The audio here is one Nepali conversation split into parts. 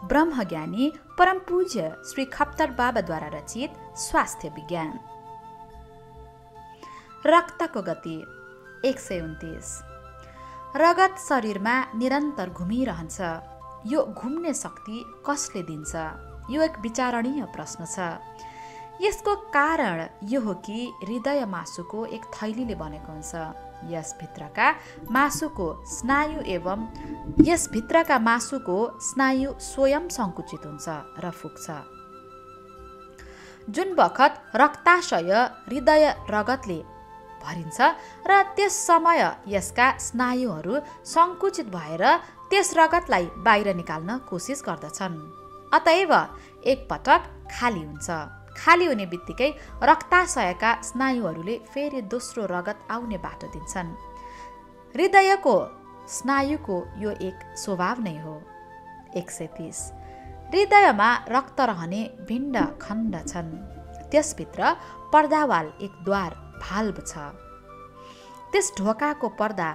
ब्रह्मज्ञानी परम पूज्य श्री खप्तर बाबाद्वारा रचित स्वास्थ्य विज्ञान। रक्तको गति 129। रगत शरीरमा निरन्तर घुमिरहन्छ। यो घुम्ने शक्ति कसले दिन्छ? यो एक विचारणीय प्रश्न छ। यसको कारण यो हो कि हृदय मासुको एक थैलीले बनेको हुन्छ। यसभित्रका मासुको स्नायु स्वयं सङ्कुचित हुन्छ र फुक्छ। जुन बखत रक्ताशय हृदय रगतले भरिन्छ र त्यस समय यसका स्नायुहरू सङ्कुचित भएर त्यस रगतलाई बाहिर निकाल्न कोसिस गर्दछन्। अतएव एकपटक खाली हुन्छ। खाली हुने बित्तिकै रक्ताशयका स्नायुहरूले फेरि दोस्रो रगत आउने बाटो दिन्छन्। हृदयको स्नायुको यो एक स्वभाव नै हो। 130। हृदयमा रक्त रहने भिण्ड खण्ड छन्। त्यसभित्र पर्दावाल एक द्वार भाल्भ छ। त्यस ढोकाको पर्दा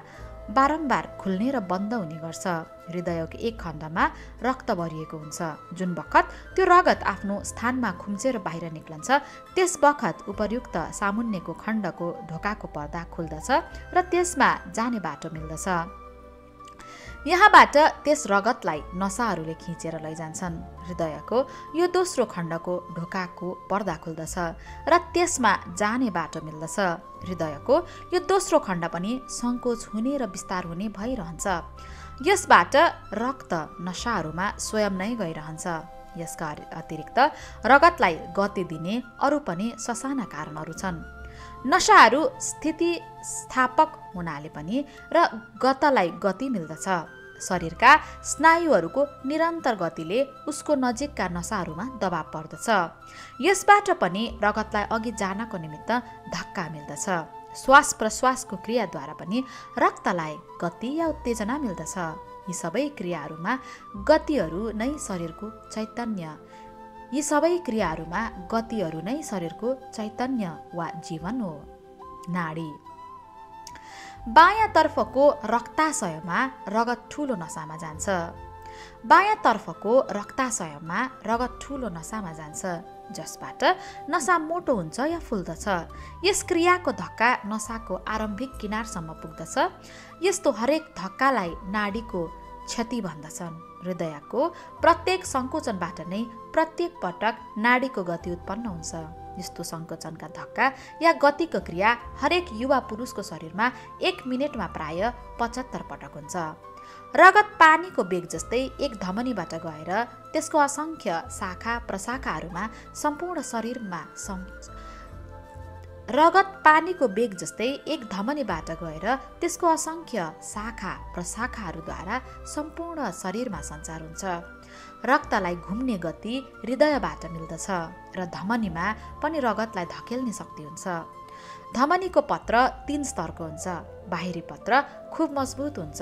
बारम्बार खुल्ने र बन्द हुने गर्छ। हृदयको एक खण्डमा रक्त भरिएको हुन्छ। जुन बखत त्यो रगत आफ्नो स्थानमा खुम्चेर बाहिर निक्लन्छ त्यस बखत उपर्युक्त सामुन्नेको खण्डको ढोकाको पर्दा खुल्दछ र त्यसमा जाने बाटो मिल्दछ। यहाँबाट त्यस रगतलाई नसाहरूले खिचेर लैजान्छन्। हृदयको यो दोस्रो खण्डको ढोकाको पर्दा खुल्दछ र त्यसमा जाने बाटो मिल्दछ। हृदयको यो दोस्रो खण्ड पनि सङ्कोच हुने र विस्तार हुने भइरहन्छ। यसबाट रक्त नसाहरूमा स्वयं नै गइरहन्छ। यसका अतिरिक्त रगतलाई गति दिने अरू पनि ससाना कारणहरू छन्। नसाहरू स्थितिस्थापक हुनाले पनि र गतलाई गति मिल्दछ। शरीरका स्नायुहरूको निरन्तर गतिले उसको नजिकका नसाहरूमा दबाव पर्दछ। यसबाट पनि रगतलाई अघि जानको निमित्त धक्का मिल्दछ। श्वास प्रश्वासको क्रियाद्वारा पनि रक्तलाई गति या उत्तेजना मिल्दछ। यी सबै क्रियाहरूमा गतिहरू नै शरीरको चैतन्य वा जीवन हो। नाडी बायाँतर्फको रक्ताशयमा रगत ठुलो नसामा जान्छ। जसबाट नसा मोटो हुन्छ या फुल्दछ। यस क्रियाको धक्का नसाको आरम्भिक किनारसम्म पुग्दछ। यस्तो हरेक धक्कालाई नाडीको क्षति भन्दछन्। हृदयको प्रत्येक सङ्कोचनबाट नै प्रत्येक पटक नाडीको गति उत्पन्न हुन्छ। यस्तो सङ्कोचनका धक्का या गतिको क्रिया हरेक युवा पुरुषको शरीरमा 1 मिनेटमा प्राय 75 पटक हुन्छ। रगत पानीको बेग जस्तै एक धमनीबाट गएर त्यसको असङ्ख्य शाखा प्रशाखाहरूमा सम्पूर्ण शरीरमा सञ्चार हुन्छ। रक्तलाई घुम्ने गति हृदयबाट मिल्दछ र धमनीमा पनि रगतलाई धकेल्ने शक्ति हुन्छ। धमनीको पत्र 3 स्तरको हुन्छ। बाहिरी पत्र खुब मजबुत हुन्छ।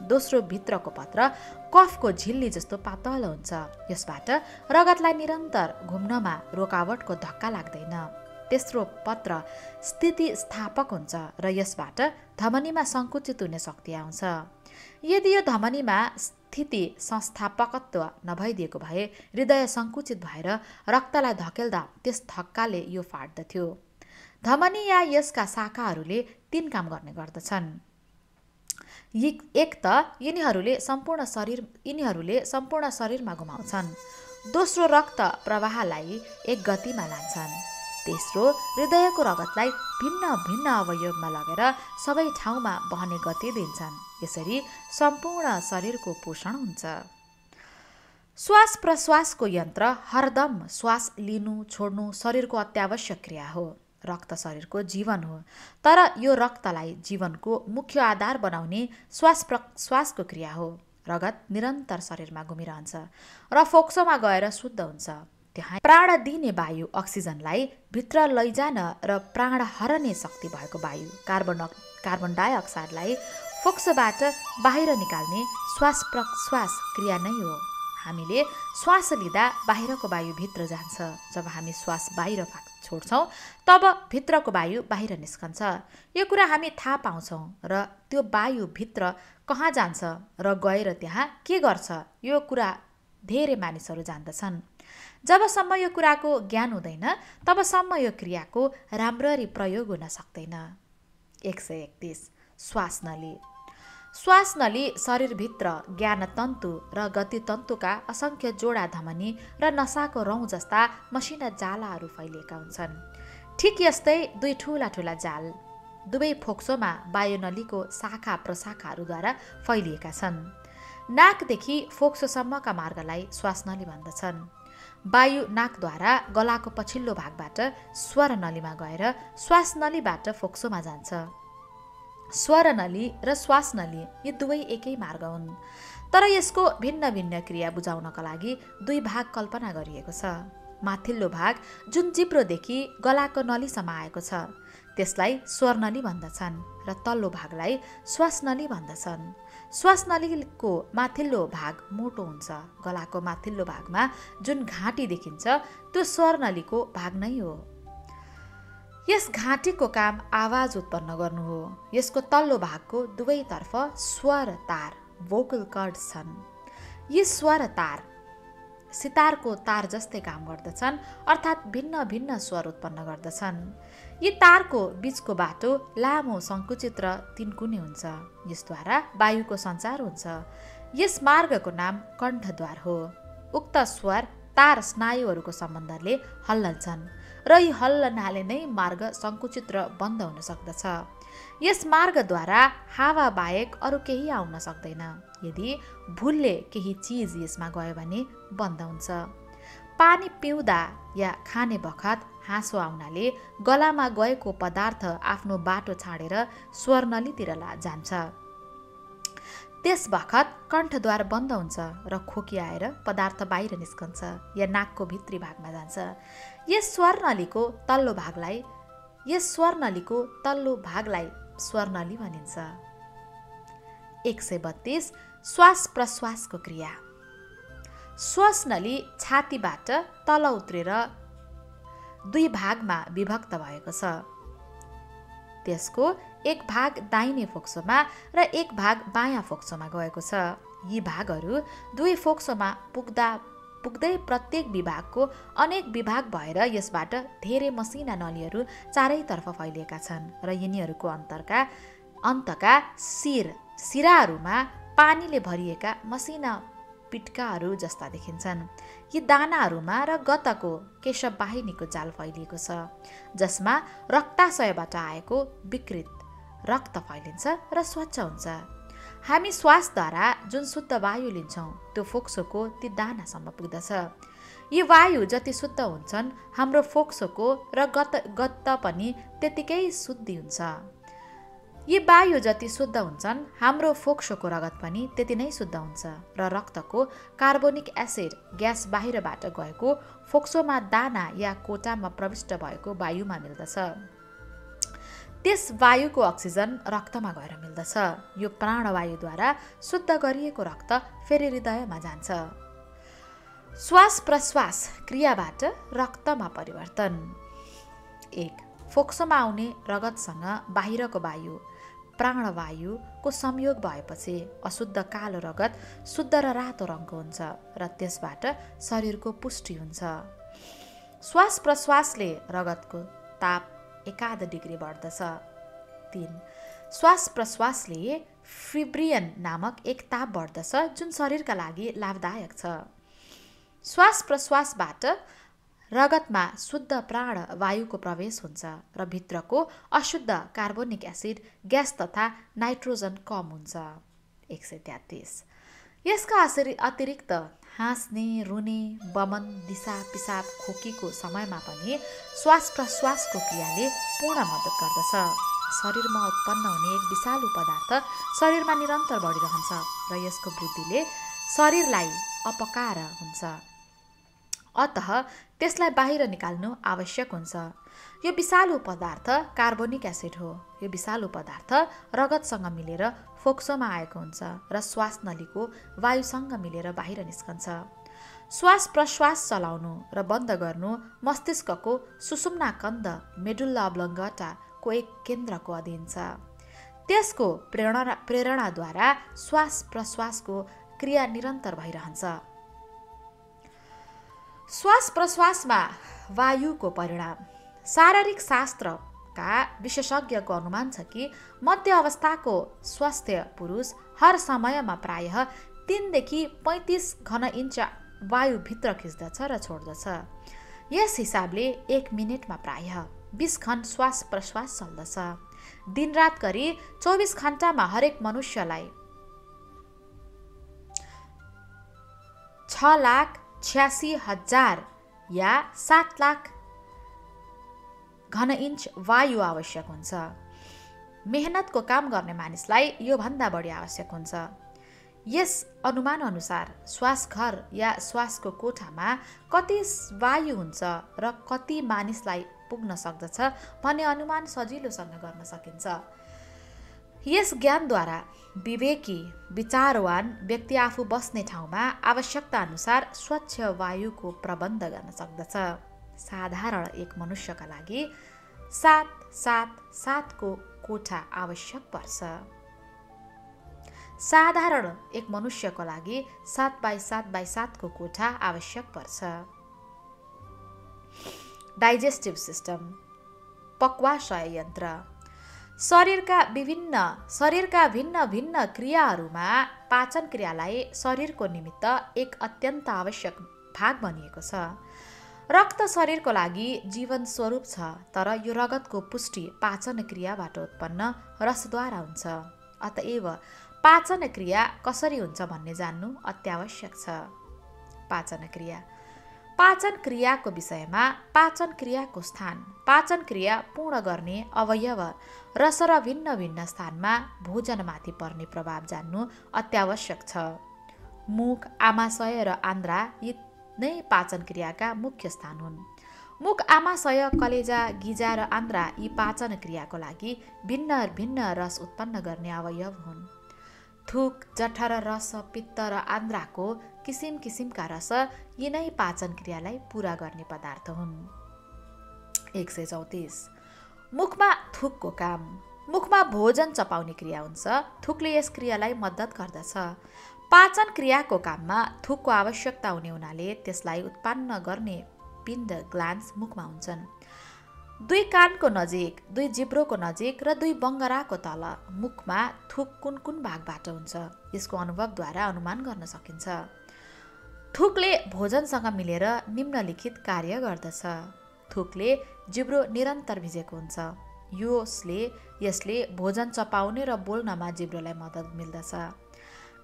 दोस्रो भित्रको पत्र कफको झिल्ली जस्तो पातलो हुन्छ। यसबाट रगतलाई निरन्तर घुम्नमा रोकावटको धक्का लाग्दैन। तेस्रो पत्र स्थितिस्थापक हुन्छ र यसबाट धमनीमा सङ्कुचित हुने शक्ति आउँछ। यदि यो धमनीमा स्थिति संस्थापकत्व नभइदिएको भए हृदय सङ्कुचित भएर रक्तलाई धकेल्दा त्यस धक्काले यो फाट्दथ्यो। धमनी या यसका शाखाहरूले 3 काम गर्ने गर्दछन्। एक त यिनीहरूले सम्पूर्ण शरीरमा घुमाउँछन्। दोस्रो रक्त प्रवाहलाई एक गतिमा लान्छन्। तेस्रो हृदयको रगतलाई भिन्न भिन्न अवयवमा लगेर सबै ठाउँमा बहने गति दिन्छन्। यसरी सम्पूर्ण शरीरको पोषण हुन्छ। श्वास प्रश्वासको यन्त्र हरदम श्वास लिनु छोड्नु शरीरको अत्यावश्यक क्रिया हो। रक्त शरीरको जीवन हो। तर यो रक्तलाई जीवनको मुख्य आधार बनाउने श्वास प्रश्वासको क्रिया हो। रगत निरन्तर शरीरमा घुमिरहन्छ र फोक्सोमा गएर शुद्ध हुन्छ। त्यहाँ प्राण दिने वायु अक्सिजनलाई भित्र लैजान र प्राण हरने शक्ति भएको वायु कार्बन डाइअक्साइडलाई फोक्सोबाट बाहिर निकाल्ने श्वास प्रश्वास क्रिया नै हो। हामीले श्वास लिँदा बाहिरको वायु भित्र जान्छ। जब हामी श्वास बाहिर छोड्छौँ तब भित्रको वायु बाहिर निस्कन्छ। यो कुरा हामी थाहा पाउँछौँ र त्यो वायु भित्र कहाँ जान्छ र गएर त्यहाँ के गर्छ यो कुरा धेरै मानिसहरू जान्दछन्। जबसम्म यो कुराको ज्ञान हुँदैन तबसम्म यो क्रियाको राम्ररी प्रयोग हुन सक्दैन। 131 श्वास नली। श्वास नली शरीरभित्र ज्ञानतन्तु र गतितन्तुका असङ्ख्य जोडा धमनी र नसाको रौँ जस्ता मसिना जालाहरू फैलिएका हुन्छन्। ठिक यस्तै दुई ठुला ठुला जाल दुवै फोक्सोमा वायुनलीको शाखा प्रशाखाहरूद्वारा फैलिएका छन्। नाकदेखि फोक्सोसम्मका मार्गलाई श्वासनली भन्दछन्। वायु नाकद्वारा गलाको पछिल्लो भागबाट स्वर नलीमा गएर श्वासनलीबाट फोक्सोमा जान्छ। स्वर नली र श्वास नली यी दुवै एकै मार्ग हुन्, तर यसको भिन्न भिन्न क्रिया बुझाउनका लागि दुई भाग कल्पना गरिएको छ। माथिल्लो भाग जुन जिब्रोदेखि गलाको नलीसम्म आएको छ त्यसलाई स्वरनली भन्दछन् र तल्लो भागलाई श्वासनली भन्दछन्। श्वासनलीको माथिल्लो भाग मोटो हुन्छ। गलाको माथिल्लो भागमा जुन घाँटी देखिन्छ त्यो स्वरनलीको भाग नै हो। यस घाँटीको काम आवाज उत्पन्न गर्नु हो। यसको तल्लो भागको दुवैतर्फ स्वर तार भोकल कर्ड्स छन्। यी स्वर तार सितारको तार जस्तै काम गर्दछन्, अर्थात् भिन्न भिन्न स्वर उत्पन्न गर्दछन्। यी तारको बीचको बाटो लामो सङ्कुचित र तिनकुने हुन्छ। यसद्वारा वायुको सञ्चार हुन्छ। यस मार्गको नाम कण्ठद्वार हो। उक्त स्वर तार स्नायुहरूको सम्बन्धले हल्लन्छन् र यी हल्लनाले नै मार्ग सङ्कुचित र बन्द हुन सक्दछ। यस मार्गद्वारा हावा बाहेक अरू केही आउन सक्दैन। यदि भुलले केही चिज यसमा गयो भने बन्द हुन्छ। पानी पिउँदा या खाने बखत हाँसो आउनाले गलामा गएको पदार्थ आफ्नो बाटो छाडेर स्वरनलीतिर जान्छ। त्यस बखत कण्ठद्वार बन्द हुन्छ र खोकी आएर पदार्थ बाहिर निस्कन्छ या नाकको भित्री भागमा जान्छ। यस स्वरनलीको तल्लो भागलाई स्वरनली भनिन्छ। 132 श्वास प्रश्वासको क्रिया। श्वासनली छातीबाट तल उत्रेर दुई भागमा विभक्त भएको छ। त्यसको एक भाग दाहिने फोक्सोमा र एक भाग बायाँ फोक्सोमा गएको छ। यी भागहरू दुवै फोक्सोमा पुग्दै प्रत्येक विभागको अनेक विभाग भएर यसबाट धेरै मसिना नलीहरू चारैतर्फ फैलिएका छन् र यिनीहरूको अन्तका सिराहरूमा पानीले भरिएका मसिना पिट्काहरू जस्ता देखिन्छन्। यी दानाहरूमा र गतको केशवाहिनीको जाल फैलिएको छ जसमा रक्ताशयबाट आएको विकृत रक्त फैलिन्छ र स्वच्छ हुन्छ। हामी श्वासद्वारा जुन शुद्ध वायु लिन्छौँ त्यो फोक्सोको ती दानासम्म पुग्दछ। यी वायु जति शुद्ध हुन्छन् हाम्रो फोक्सोको र गत पनि त्यतिकै शुद्धि हुन्छ। यी वायु जति शुद्ध हुन्छन् हाम्रो फोक्सोको रगत पनि त्यति नै शुद्ध हुन्छ र रक्तको कार्बोनिक एसिड ग्यास बाहिरबाट गएको फोक्सोमा दाना या कोटामा प्रविष्ट भएको वायुमा मिल्दछ। त्यस वायुको अक्सिजन रक्तमा गएर मिल्दछ। यो प्राणवायुद्वारा शुद्ध गरिएको रक्त फेरि हृदयमा जान्छ। श्वास प्रश्वास क्रियाबाट रक्तमा परिवर्तन। 1. फोक्सोमा आउने रगतसँग बाहिरको वायु प्राणवायुको संयोग भएपछि अशुद्ध कालो रगत शुद्ध र रातो रङको हुन्छ र त्यसबाट शरीरको पुष्टि हुन्छ। श्वास प्रश्वासले रगतको ताप 1 डिग्री बढ्दछ। 3. श्वास प्रश्वासले फिब्रियन नामक एक ताप बढ्दछ जुन शरीरका लागि लाभदायक छ। श्वास प्रश्वासबाट रगतमा शुद्ध प्राण वायुको प्रवेश हुन्छ र भित्रको अशुद्ध कार्बोनिक एसिड ग्यास तथा नाइट्रोजन कम हुन्छ। 133 यसका अतिरिक्त हाँस्ने रुने वमन दिशा पिसाब खोकीको समयमा पनि श्वास प्रश्वासको क्रियाले पूर्ण मद्दत गर्दछ। शरीरमा उत्पन्न हुने एक विषालु पदार्थ शरीरमा निरन्तर बढिरहन्छ र यसको वृद्धिले शरीरलाई अपकार हुन्छ, अतः त्यसलाई बाहिर निकाल्नु आवश्यक हुन्छ। यो विषालु पदार्थ कार्बोनिक एसिड हो। यो विषालु पदार्थ रगतसँग मिलेर फोक्सोमा आएको हुन्छ र श्वास नलीको वायुसँग मिलेर बाहिर निस्कन्छ। श्वास प्रश्वास चलाउनु र बन्द गर्नु मस्तिष्कको सुषुम्ना कन्द मेडुल्ला अब्लङ्गटाको एक केन्द्रको अधीन छ। त्यसको प्रेरणाद्वारा श्वास प्रश्वासको क्रिया निरन्तर भइरहन्छ। श्वास प्रश्वासमा वायुको परिणाम। शारीरिक शास्त्रका विशेषज्ञको अनुमान छ कि मध्य अवस्थाको स्वास्थ्य पुरुष हर समयमा प्रायः 3 देखि 35 घन इन्च वायु भित्र खिच्दछ र छोड्दछ। यस हिसाबले 1 मिनेटमा प्रायः 20 घन श्वास प्रश्वास चल्दछ। दिनरात गरी 24 घण्टामा हरेक मनुष्यलाई 6,86,000 या 7 लाख घन इन्च वायु आवश्यक हुन्छ। मेहनतको काम गर्ने मानिसलाई यो भन्दा बढी आवश्यक हुन्छ। यस अनुमान अनुसार श्वासघर या श्वासको कोठामा कति वायु हुन्छ र कति मानिसलाई पुग्न सक्दछ भन्ने अनुमान सजिलोसँग गर्न सकिन्छ। यस ज्ञानद्वारा विवेकी विचारवान व्यक्ति आफू बस्ने ठाउँमा आवश्यकता अनुसार स्वच्छ वायुको प्रबन्ध गर्न सक्दछ। साधारण एक मनुष्यका लागि 7-7-7 को कोठा आवश्यक पर्छ। साधारण एक मनुष्यको लागि 7x7x7 को कोठा आवश्यक पर्छ। डाइजेस्टिभ सिस्टम, पक्वाशय यन्त्र। शरीरका भिन्न भिन्न क्रियाहरूमा पाचन क्रियालाई शरीरको निमित्त एक अत्यन्त आवश्यक भाग बनिएको छ। रक्त शरीरको लागि जीवन स्वरूप छ, तर यो रगतको पुष्टि पाचन क्रियाबाट उत्पन्न रसद्वारा हुन्छ। अतएव पाचन क्रिया कसरी हुन्छ भन्ने जान्नु अत्यावश्यक छ। पाचन क्रिया। पाचन क्रियाको विषयमा पाचन क्रियाको स्थान, पाचन क्रिया पूर्ण गर्ने अवयव, रस र भिन्न भिन्न स्थानमा भोजनमाथि पर्ने प्रभाव जान्नु अत्यावश्यक छ। मुख, आमाशय र आन्द्रा यी नै पाचन क्रियाका मुख्य स्थान हुन्। मुख, आमाशय, कलेजा, गिजा र आन्द्रा यी पाचन क्रियाको लागि भिन्न भिन्न रस उत्पन्न गर्ने अवयव हुन्। थुक, जठर, रस, पित्त र आन्द्राको किसिम किसिमका रस यी नै पाचन क्रियालाई पूरा गर्ने पदार्थ हुन्। 134। मुखमा थुकको काम। मुखमा भोजन चपाउने क्रिया हुन्छ। थुकले यस क्रियालाई मद्दत गर्दछ। पाचन क्रियाको काममा थुकको आवश्यकता हुने हुनाले त्यसलाई उत्पन्न गर्ने पिण्ड ग्ल्यान्ड्स मुखमा हुन्छन्। 2 कानको नजिक, 2 जिब्रोको नजिक र 2 बङ्गराको तल मुखमा थुक कुन कुन भागबाट हुन्छ यसको अनुभवद्वारा अनुमान गर्न सकिन्छ। थुकले भोजनसँग मिलेर निम्नलिखित कार्य गर्दछ। थुकले जिब्रो निरन्तर भिजेको हुन्छ। यसले भोजन चपाउने र बोल्नमा जिब्रोलाई मद्दत मिल्दछ।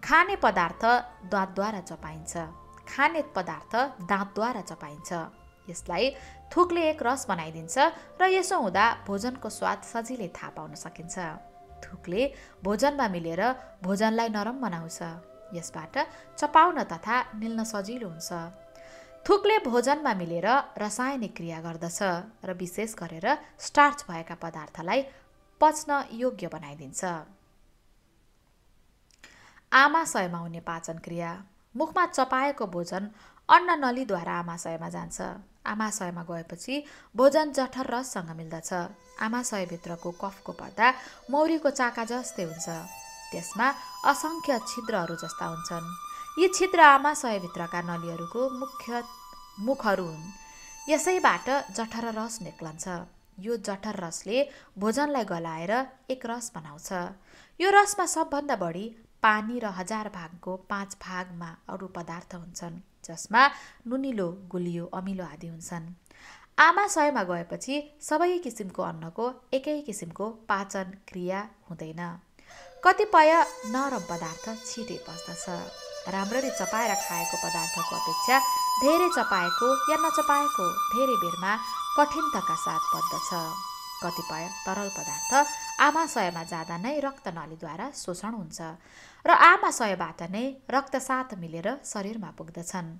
खाने पदार्थ दाँतद्वारा चपाइन्छ। खाने पदार्थ दाँतद्वारा चपाइन्छ। यसलाई थुकले एक रस बनाइदिन्छ र यसो हुँदा भोजनको स्वाद सजिलै थाहा पाउन सकिन्छ। थुकले भोजनमा मिलेर भोजनलाई नरम बनाउँछ। यसबाट चपाउन तथा निल्न सजिलो हुन्छ। थुकले भोजनमा मिलेर रासायनिक क्रिया गर्दछ र विशेष गरेर स्टार्च भएका पदार्थलाई पच्न योग्य बनाइदिन्छ। आमाशयमा हुने पाचन क्रिया। मुखमा चपाएको भोजन अन्ननलीद्वारा आमाशयमा जान्छ। आमाशयमा गएपछि भोजन जठर रससँग मिल्दछ। आमाशयभित्रको कफको पर्दा मौरीको चाका जस्तै हुन्छ। त्यसमा असङ्ख्य छिद्रहरू जस्ता हुन्छन्। यी छिद्र आमाशयभित्रका नलीहरूको मुखहरू हुन्। यसैबाट जठर रस निक्लन्छ। यो जठर रसले भोजनलाई गलाएर एक रस बनाउँछ। यो रसमा सबभन्दा बढी पानी र 1000 भागको 5 भागमा अरू पदार्थ हुन्छन्, जसमा नुनिलो, गुलियो, अमिलो आदि हुन्छन्। आमाशयमा गएपछि सबै किसिमको अन्नको एकै किसिमको पाचन क्रिया हुँदैन। कतिपय नरम पदार्थ छिटै पच्दछ। राम्ररी चपाएर खाएको पदार्थको अपेक्षा धेरै चपाएको या नचपाएको धेरै बेरमा कठिनताका साथ पच्दछ। कतिपय तरल पदार्थ आमाशयमा जाँदा नै रक्तनलीद्वारा शोषण हुन्छ र आमाशयबाट नै रक्तसाथ मिलेर शरीरमा पुग्दछन्।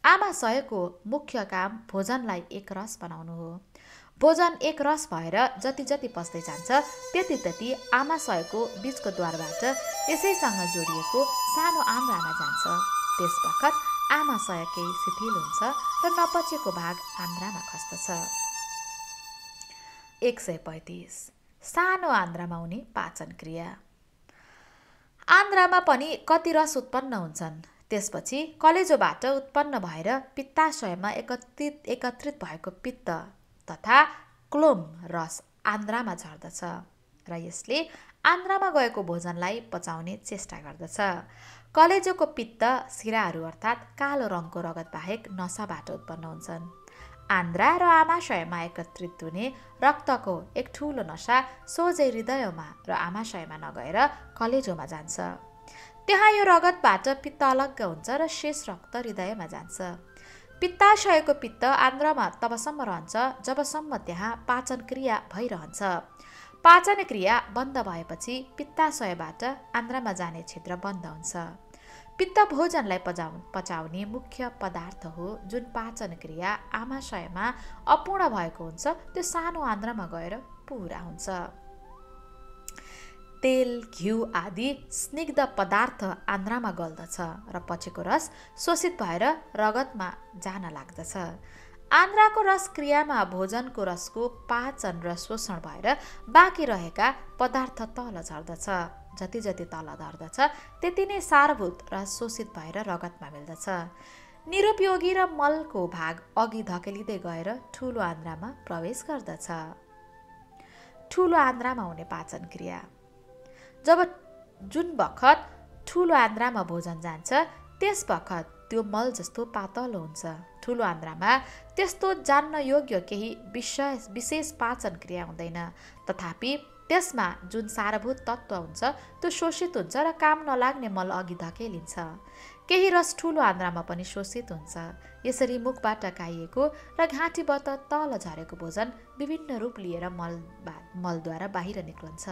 आमाशयको मुख्य काम भोजनलाई एक रस बनाउनु हो। भोजन एक रस भएर जति जति पस्दै जान्छ त्यति त्यति आमाशयको बीचको द्वारबाट यसैसँग जोडिएको सानो आन्द्रामा जान्छ। त्यस बखत आमाशय केही शिथिल हुन्छ र नपचेको भाग आन्द्रामा खस्दछ। 135। सानो आन्द्रामा हुने पाचन क्रिया। आन्द्रामा पनि कति रस उत्पन्न हुन्छन्। त्यसपछि कलेजोबाट उत्पन्न भएर पित्ताशयमा एकत्रित भएको पित्त तथा क्लोम रस आन्द्रामा झर्दछ र यसले आन्द्रामा गएको भोजनलाई पचाउने चेष्टा गर्दछ। कलेजोको पित्त सिराहरू अर्थात् कालो रङको रगत बाहेक नसाबाट उत्पन्न हुन्छन्। आन्द्रा र आमाशयमा एकत्रित हुने रक्तको एक ठुलो नसा सोझै हृदयमा र आमाशयमा नगएर कलेजोमा जान्छ। त्यहाँ यो रगतबाट पित्त अलग्ग हुन्छ र शेष रक्त हृदयमा जान्छ। पित्ताशयको पित्त आन्द्रामा तबसम्म रहन्छ जबसम्म त्यहाँ पाचन क्रिया भइरहन्छ। पाचन क्रिया बन्द भएपछि पित्ताशयबाट आन्द्रामा जाने क्षेत्र बन्द हुन्छ। पित्त भोजनलाई पचाउने मुख्य पदार्थ हो जुन पाचन क्रिया आमाशयमा अपूर्ण भएको हुन्छ त्यो सानो आन्द्रामा गएर पुरा हुन्छ। तेल, घिउ आदि स्निग्ध पदार्थ आन्द्रामा गल्दछ र पछिको रस शोषित भएर रगतमा जान लाग्दछ। आन्द्राको रस क्रियामा भोजनको रसको पाचन र शोषण भएर बाँकी रहेका पदार्थ तल झर्दछ। जति जति तल झर्दछ त्यति नै सारभूत रस शोषित भएर रगतमा मिल्दछ। निरुपयोगी र मलको भाग अघि धकेलिँदै गएर ठुलो आन्द्रामा प्रवेश गर्दछ। ठुलो आन्द्रामा हुने पाचन क्रिया। जब जुन बखत ठुलो आन्द्रामा भोजन जान्छ त्यस बखत त्यो मल जस्तो पातलो हुन्छ। ठुलो आन्द्रामा त्यस्तो जान्न योग्य केही विशेष पाचन क्रिया हुँदैन। तथापि त्यसमा जुन सारभूत तत्त्व हुन्छ त्यो शोषित हुन्छ र काम नलाग्ने मल अघि धकेलिन्छ। केही रस ठुलो आन्द्रामा पनि शोषित हुन्छ। यसरी मुखबाट खाइएको र घाँटीबाट तल झरेको भोजन विभिन्न रूप लिएर मलद्वारा बाहिर निक्लन्छ।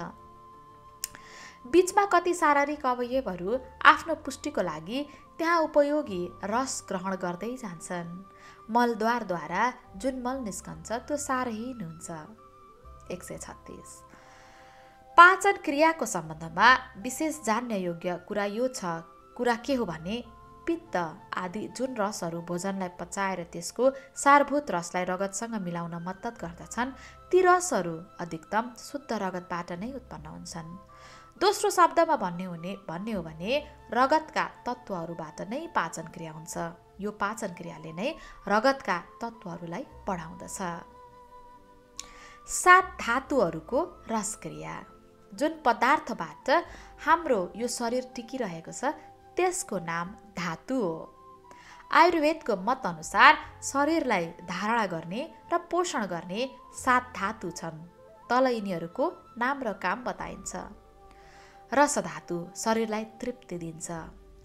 बीचमा कति शारीरिक अवयवहरू आफ्नो पुष्टिको लागि त्यहाँ उपयोगी रस ग्रहण गर्दै जान्छन्। मलद्वारद्वारा जुन मल निस्कन्छ त्यो सारहीन हुन्छ। 136 पाचन क्रियाको सम्बन्धमा विशेष जान्न योग्य कुरा के हो भने पित्त आदि जुन रसहरू भोजनलाई पचाएर त्यसको सारभूत रसलाई रगतसँग मिलाउन मद्दत गर्दछन् ती रसहरू अधिकतम शुद्ध रगतबाट नै उत्पन्न हुन्छन्। दोस्रो शब्दमा भन्ने हो भने रगतका तत्त्वहरूबाट नै पाचन क्रिया हुन्छ। यो पाचन क्रियाले नै रगतका तत्त्वहरूलाई बढाउँदछ। 7 धातुहरूको रसक्रिया। जुन पदार्थबाट हाम्रो यो शरीर टिकिरहेको छ त्यसको नाम धातु हो। आयुर्वेदको मत अनुसार शरीरलाई धारणा गर्ने र पोषण गर्ने 7 धातु छन्। तल यिनीहरूको नाम र काम बताइन्छ। रस धातु शरीरलाई तृप्ति दिन्छ।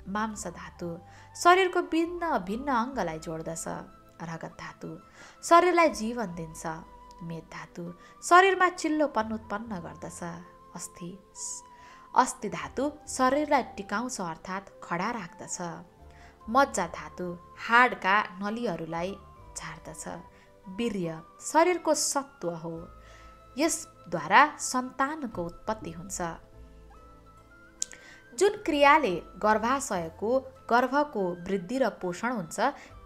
मांस धातु शरीरको भिन्न भिन्न अङ्गलाई जोड्दछ। रगत धातु शरीरलाई जीवन दिन्छ। मेद धातु शरीरमा चिल्लोपन उत्पन्न गर्दछ। अस्थि धातु शरीरलाई टिकाउँछ अर्थात् खडा राख्दछ। मज्जा धातु हाडका नलीहरूलाई झार्दछ। वीर्य शरीरको सत्व हो। यसद्वारा सन्तानको उत्पत्ति हुन्छ। जुन क्रियाले गर्भको वृद्धि र पोषण हुन्छ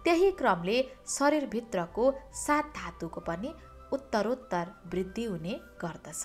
त्यही क्रमले शरीरभित्रको 7 धातुको पनि उत्तरोत्तर वृद्धि हुने गर्दछ।